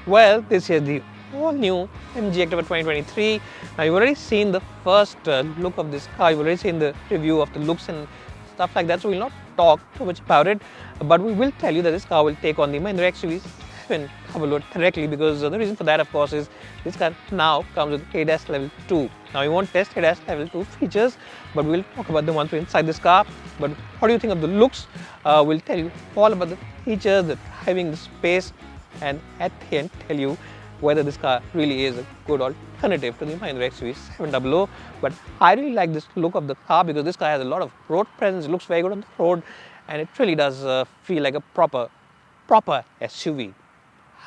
Well, this is the all new MG Hector 2023. Now you've already seen the first look of this car. You've already seen the review of the looks and stuff like that. So we'll not talk too much about it, but we will tell you that this car will take on the Mahindra XUV7 Floorboard directly, because the reason for that, of course, is this car now comes with ADAS Level 2. Now we won't test ADAS Level 2 features, but we'll talk about them once we're inside this car. But what do you think of the looks? We'll tell you all about the features, the driving, the space, and at the end tell you whether this car really is a good alternative to the Mahindra XUV700. But I really like this look of the car because this car has a lot of road presence. It looks very good on the road, and it really does feel like a proper SUV.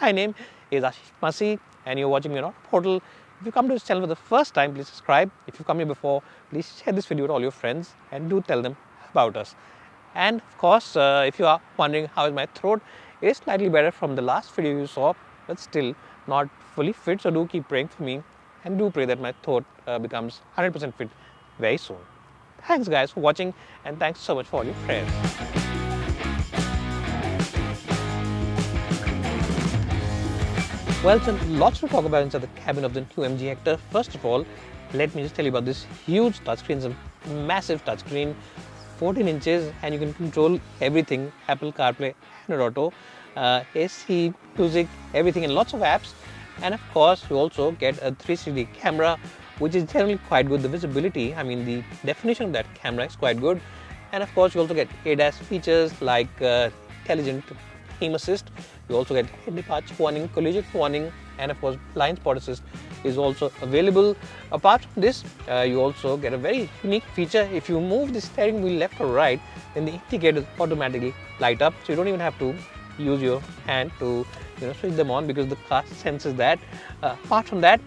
My name is Ashish Masih, and you're watching me on our portal. If you come to this channel for the first time, please subscribe. If you've come here before, please share this video with all your friends and do tell them about us. And of course, if you are wondering how is my throat, it is slightly better from the last video you saw, but still not fully fit. So do keep praying for me, and do pray that my throat becomes 100% fit very soon. Thanks guys for watching, and thanks so much for all your prayers. Well, so lots to talk about inside the cabin of the new MG Hector. First of all, let me just tell you about this huge touchscreen. It's a massive touchscreen, 14 inches, and you can control everything: Apple CarPlay, Android Auto, AC, music, everything, and lots of apps. And of course, you also get a 360 camera, which is generally quite good. The visibility, I mean, the definition of that camera is quite good. And of course, you also get ADAS features like intelligent aim assist. You also get head departure warning, collision warning, and of course blind spot assist is also available. Apart from this, you also get a very unique feature. If you move the steering wheel left or right, then the indicators automatically light up, so you don't even have to use your hand to switch them on, because the car senses that. Apart from that,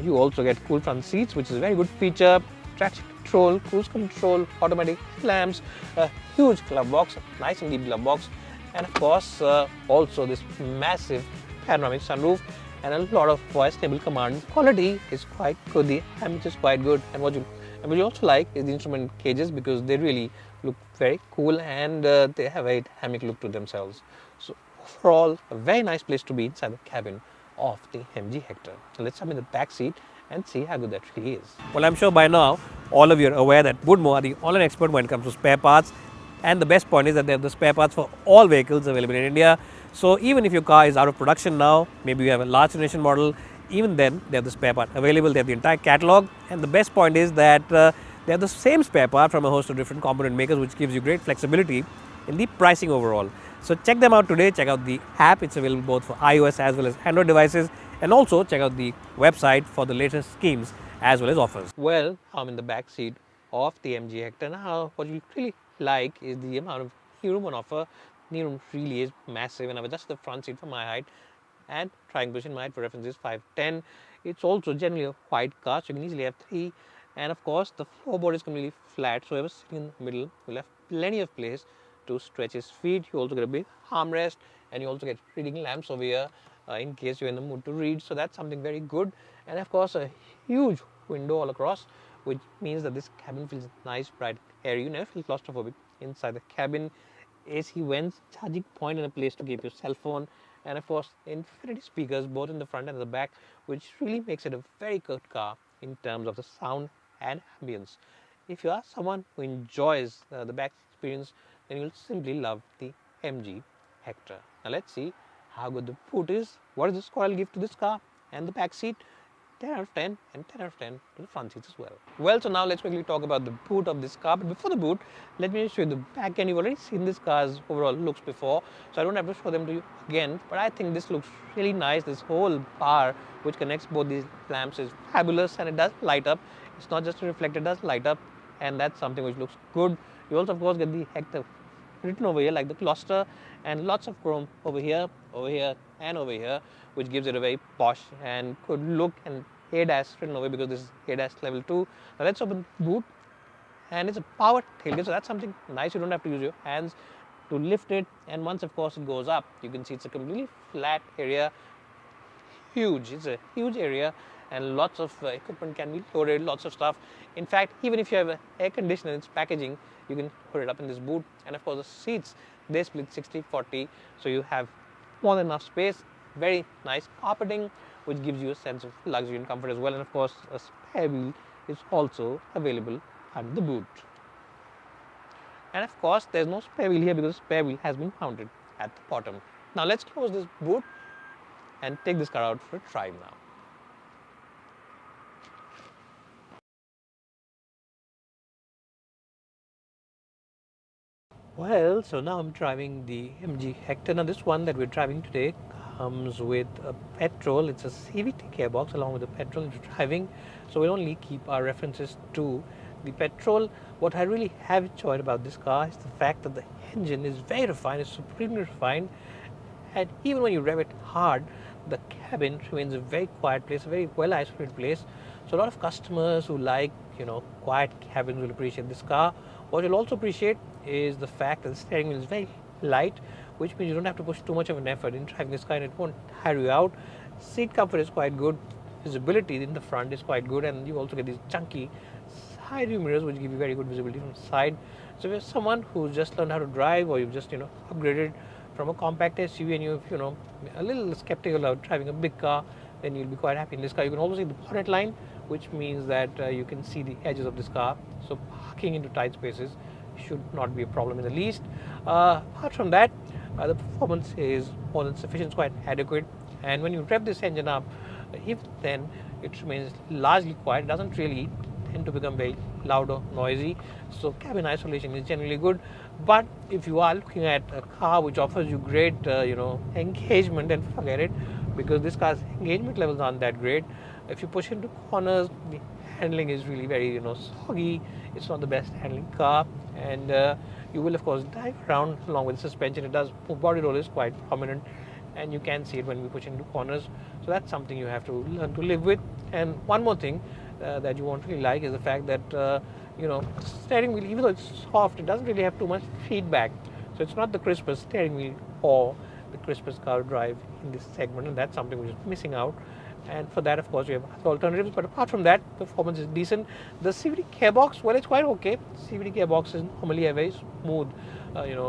you also get cool front seats, which is a very good feature. Traction control, cruise control, automatic lamps, a huge glove box, nice and deep glove box, and of course also this massive panoramic sunroof and a lot of voice-enabled command. Quality is quite good, the hammock is quite good, and what you also like is the instrument cages, because they really look very cool, and they have a hammock look to themselves. So overall, a very nice place to be inside the cabin of the MG Hector. So let's jump in the back seat and see how good that really is. Well, I'm sure by now all of you are aware that Woodmore are the online expert when it comes to spare parts. And the best point is that they have the spare parts for all vehicles available in India. So even if your car is out of production now, maybe you have a large generation model, even then they have the spare part available. They have the entire catalog. And the best point is that they have the same spare part from a host of different component makers, which gives you great flexibility in the pricing overall. So check them out today. Check out the app. It's available both for iOS as well as Android devices. And also check out the website for the latest schemes as well as offers. Well, I'm in the back seat of the MG Hector. Now, what you really like is the amount of knee room on offer. Knee room really is massive, and I've adjusted the front seat for my height, and trying position my height for reference is 5'10". It's also generally a wide car, so you can easily have 3. And of course, the floorboard is completely flat, so whoever's sitting in the middle will have plenty of place to stretch his feet. You also get a big armrest, and you also get reading lamps over here in case you're in the mood to read. So that's something very good. And of course, a huge window all across, which means that this cabin feels nice, bright, airy. You never feel claustrophobic inside the cabin. AC vents, charging point, and a place to keep your cell phone, and of course infinity speakers both in the front and the back, which really makes it a very good car in terms of the sound and ambience. If you are someone who enjoys the back experience, then you'll simply love the MG Hector. Now let's see how good the boot is. What is the score I'll give to this car and the back seat? 10 out of 10 and 10 out of 10 to the front seats as well. Well, so now let's quickly talk about the boot of this car. But before the boot, let me show you the back end. You've already seen this car's overall looks before, so I don't have to show them to you again. But I think this looks really nice. This whole bar which connects both these lamps is fabulous, and it does light up. It's not just a reflector, it does light up, and that's something which looks good. You also, of course, get the Hector written over here like the cluster, and lots of chrome over here, and over here, which gives it a very posh and good look, and ADAS written over, because this is ADAS level 2. Now let's open the boot, and it's a power tailgate, so that's something nice. You don't have to use your hands to lift it, and once of course it goes up, you can see it's a completely flat area. Huge, it's a huge area, and lots of equipment can be loaded, lots of stuff. In fact, even if you have an air conditioner in its packaging, you can put it up in this boot. And of course the seats, they split 60-40, so you have more than enough space. very nice carpeting, which gives you a sense of luxury and comfort as well. And of course, a spare wheel is also available under the boot. And of course, there's no spare wheel here because the spare wheel has been mounted at the bottom. Now let's close this boot and take this car out for a drive now. Well, so now I'm driving the MG Hector. Now this one that we're driving today comes with a petrol. It's a CVT gearbox along with the petrol that we're driving. So we'll only keep our references to the petrol. What I really have enjoyed about this car is the fact that the engine is very refined, it's supremely refined. And even when you rev it hard, the cabin remains a very quiet place, a very well isolated place. So a lot of customers who like, quiet cabins will appreciate this car. What you'll also appreciate is the fact that the steering wheel is very light, which means you don't have to push too much of an effort in driving this car and it won't tire you out. Seat comfort is quite good. Visibility in the front is quite good, and you also get these chunky side view mirrors which give you very good visibility from the side. So if you're someone who's just learned how to drive, or you've just upgraded from a compact SUV and you're a little skeptical about driving a big car, then you'll be quite happy in this car. You can also see the bonnet line, which means that you can see the edges of this car. So parking into tight spaces should not be a problem in the least. Apart from that, the performance is more than sufficient, it's quite adequate. And when you rev this engine up, if then it remains largely quiet, it doesn't really tend to become very loud or noisy. So cabin isolation is generally good. But if you are looking at a car which offers you great, engagement, then forget it, because this car's engagement levels aren't that great. If you push into corners, the handling is really very, soggy. It's not the best handling car, and you will of course dive around along with the suspension. It does, body roll is quite prominent, and you can see it when we push into corners. So that's something you have to learn to live with. And one more thing that you won't really like is the fact that steering wheel, even though it's soft, it doesn't really have too much feedback. So it's not the crispest steering wheel or the crispest car drive in this segment, and that's something which is missing out. And for that, of course, we have other alternatives. But apart from that, performance is decent. The CVT gearbox, well, it's quite okay. CVT gearboxes normally have very smooth,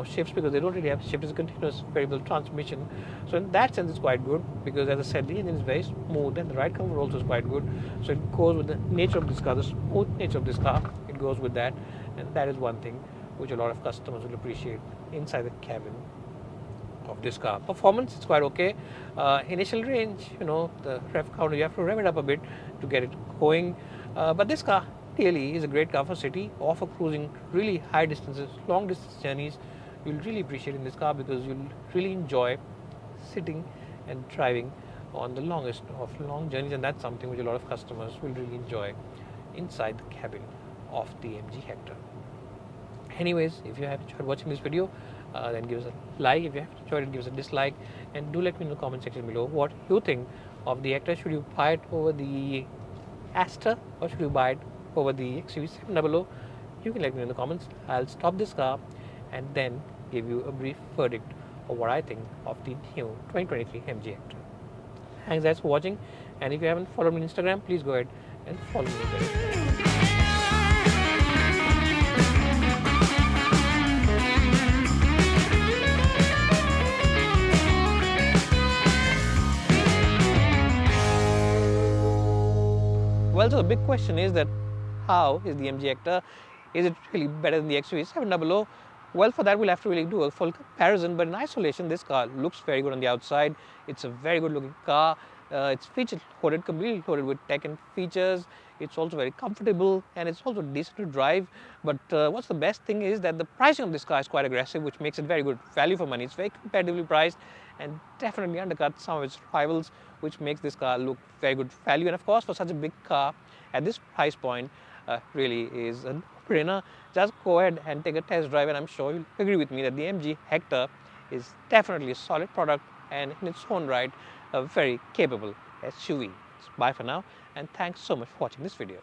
shifts, because they don't really have shift. It's a continuous variable transmission. So in that sense, it's quite good, because as I said, the engine is very smooth and the ride comfort also is quite good. So it goes with the nature of this car, the smooth nature of this car. It goes with that, and that is one thing which a lot of customers will appreciate inside the cabin of this car. Performance, it's quite okay. Initial range, the rev counter, you have to rev it up a bit to get it going. But this car really is a great car for city or for cruising really high distances, long distance journeys. You'll really appreciate in this car, because you'll really enjoy sitting and driving on the longest of long journeys, and that's something which a lot of customers will really enjoy inside the cabin of the MG Hector. Anyways, if you have enjoyed watching this video, then give us a like. If you have enjoyed it, give us a dislike, and do let me know in the comment section below what you think of the Hector. Should you buy it over the Astor, or should you buy it over the XUV 700? You can let me know in the comments. I'll stop this car and then give you a brief verdict of what I think of the new 2023 MG Hector. Thanks guys for watching, and if you haven't followed me on Instagram, please go ahead and follow me there. Well, so the big question is that how is the MG Hector? Is it really better than the XUV 700? Well, for that we'll have to really do a full comparison, but in isolation this car looks very good on the outside. It's a very good looking car. It's feature loaded, completely loaded with tech and features. It's also very comfortable, and it's also decent to drive. But what's the best thing is that the pricing of this car is quite aggressive, which makes it very good value for money. It's very competitively priced and definitely undercuts some of its rivals, which makes this car look very good value. And of course, for such a big car at this price point, really is a no-brainer. Just go ahead and take a test drive, and I'm sure you'll agree with me that the MG Hector is definitely a solid product, and in its own right, a very capable SUV. So bye for now, and thanks so much for watching this video.